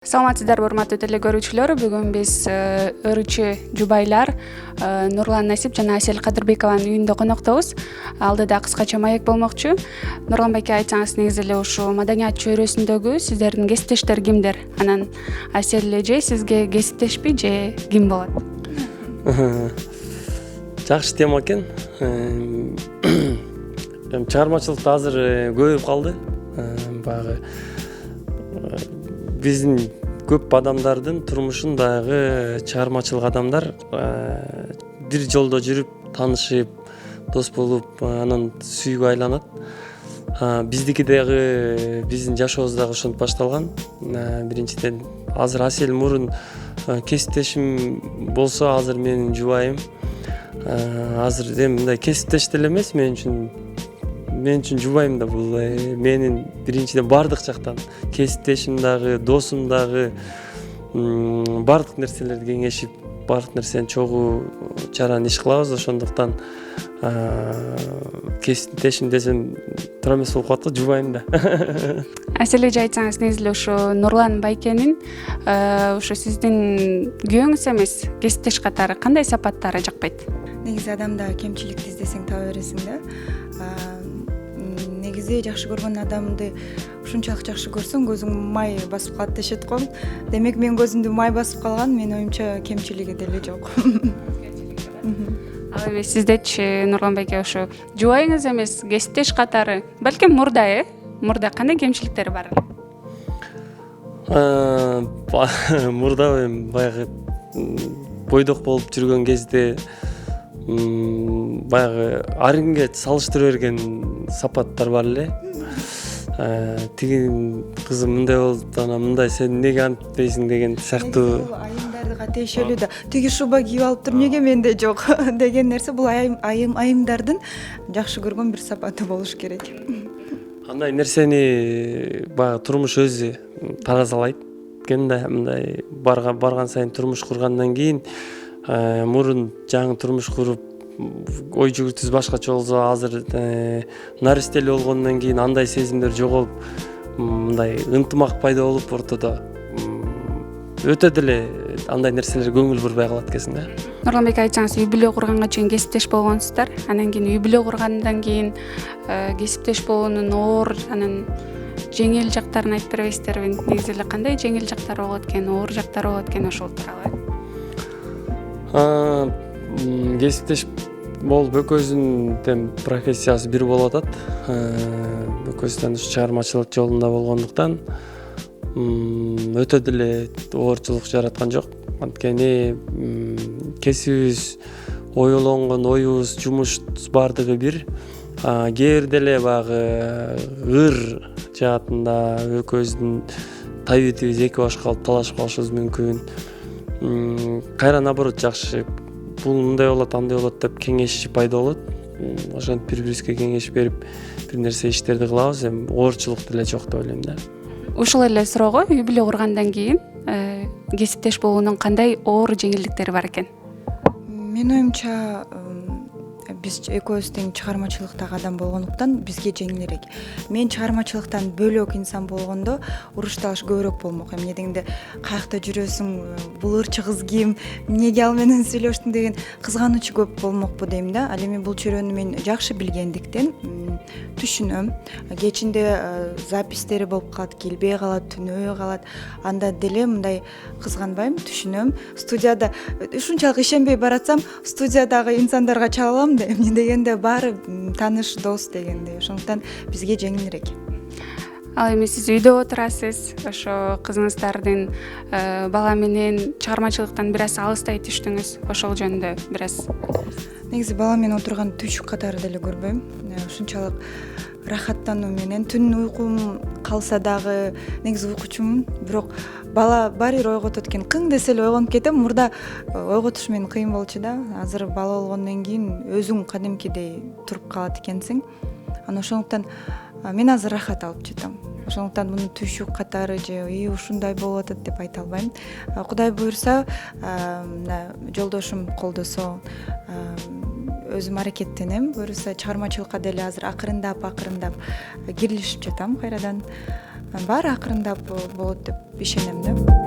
Саламатсыздарбы урматтуу телекөрүүчүлөр. Бүгүн биз өрүүчү жубайлар Нурлан Насип жана Асель Кадырбекованын үйүндө коноктобуз. Алдыда кыскача маек болмокчу. Нурлан байке, айтсаңыз, негизи эле ушу маданият чөйрөсүндөгү сиздердин кесиптештер кимдер? Анан Асель эже сизге кесиптешпи же ким болот? Жакшы тема экен. Чыгармачылыкта азыр көбөйүп калды. Баягы биздин көп адамдардын турмушун дагы чыгармачылык адамдар бир жолдо жүрүп, таанышып, дос болуп, анан сүйүүгө айланат. Биздики дагы биздин жашообуз дагы ошентип башталган. Биринчиден азыр Асель мурун кесиптешим болсо, азыр менин жубайым. Азыр эми мындай кесиптеш деле эмес, мен үчүн жубайым да бул. Менин биринчиден бардык жактан кесиптешим дагы, досум дагы, бардык нерселерди кеңешип, бардык нерсени чогуу чаран иш кылабыз. Ошондуктан кесиптешим десем туура эмес болуп калат го, жубайым да. Асель эже, айтсаңыз, негизи эле ушу Нурлан байкенин ушу сиздин күйөөңүз эмес, кесиптеш катары кандай сапаттары жакпайт? Негизи адамда кемчиликти издесең таба бересиң да. Негизи жакшы көргөн адамды ушунчалык жакшы көрсөң көзүң май басып калат дешет го. Демек мен көзүмдү май басып калган, менин оюмча кемчилиги деле жок. Ал эми сиздечи, Нурлан байке, ушу жубайыңыз эмес, кесиптеш катары, балким мурда мурда кандай кемчиликтери бар? Мурда эми баягы бойдок болуп жүргөн кезде баягы ар кимге салыштыра берген сапаттар бар эле. Тиги кызым мындай болуп, анан мындай, сен эмнеге антип дейсиң деген сыяктуу. Айымдардыга тиешелүү да. Тиги шуба кийип алыптыр, эмнеге менде жок деген нерсе, бул айымдардын жакшы көргөн бир сапаты болуш керек. Андай нерсени баягы турмуш өзү таразалайт экен да. Мындай барган сайын турмуш кургандан кийин, мурун жаңы турмуш куруп, ой жүгүртүбүз башкача болсо, азыр наристелүү болгондон кийин андай сезимдер жоголуп, мындай ынтымак пайда болуп ортодо өтө деле андай нерселерге көңүл бурбай калат экенсиң да. Нурлан байке, айтсаңыз, үй бүлө курганга чейин кесиптеш болгонсуздар. Анан кийин үй бүлө кургандан кийин кесиптеш болуунун оор, анан жеңил жактарын айтып бербейсиздерби? Негизи эле кандай жеңил жактары болот экен, оор жактары болот экен, ошол тууралуу? Кесиптеш болуп экөөбүздүн профессиясы бир болуп атат. Экөөбүз ушу чыгармачылык жолунда болгондуктан өтө деле оорчулук жараткан жок. Анткени кесибибиз, оюлонгон оюбуз, жумушубуз баардыгы бир. Кээ бирде эле баягы ыр жаатында экөөбүздүн табиитибиз эки башка болуп талашып калышыбыз мүмкүн. Кайра наоборот жакшы, бул мындай болот, андай болот деп кеңеш пайда болот. Ошентип бири-бирибизге кеңеш берип, бир нерсе иштерди кылабыз. Эми оорчулук деле жок деп ойлойм да. Ушул эле суроого, үй бүлө кургандан кийин кесиптеш болуунун кандай оор жеңилдиктери бар экен? Менин оюмча, биз экөөбүз тең чыгармачылыктагы адам болгондуктан бизге жеңилирээк. Мен чыгармачылыктан бөлөк инсан болгондо уруш талаш көбүрөөк болмок. Эмне дегенде, каякта жүрөсүң, бул ырчы кыз ким, эмнеге ал менен сүйлөштүң деген кызганычы көп болмокпу дейм да. Ал эми бул чөйрөнү мен жакшы билгендиктен түшүнөм. Кечинде запистери болуп калат, келбей калат, түнөбөй калат. Анда деле мындай кызганбайм, түшүнөм. Студияда ушунчалык ишенбей баратсам, студиядагы инсандарга чала алам да. Эмне дегенде баары тааныш, дос дегендей. Ошондуктан бизге жеңилирээк. Ал эми сиз үйдө отурасыз, ошо кызыңыздардын бала менен чыгармачылыктан бир аз алыстай түштүңүз. Ошол жөнүндө бир аз. Негизи бала менен отурган түшүк катары деле көрбөйм. Ушунчалык рахаттануу менен түн уйкум калса дагы, негизи уйкучумун, бирок бала баары бир ойготот экен. Кың десе эле ойгонуп кетем. Мурда ойготуш менен кыйын болчу да. Азыр бала болгондон кийин өзүң кадимкидей туруп калат экенсиң. Анан ошондуктан мен азыр рахат алып жатам. Ошондуктан муну түшүк катары же ушундай болуп атат деп айта албайм. Кудай буйрса, жолдошум колдосо, өзүм аракеттенем. Буйрса чыгармачылыкка деле азыр акырындап кирилишип жатам кайрадан. баары акырындап болот деп ишенем да.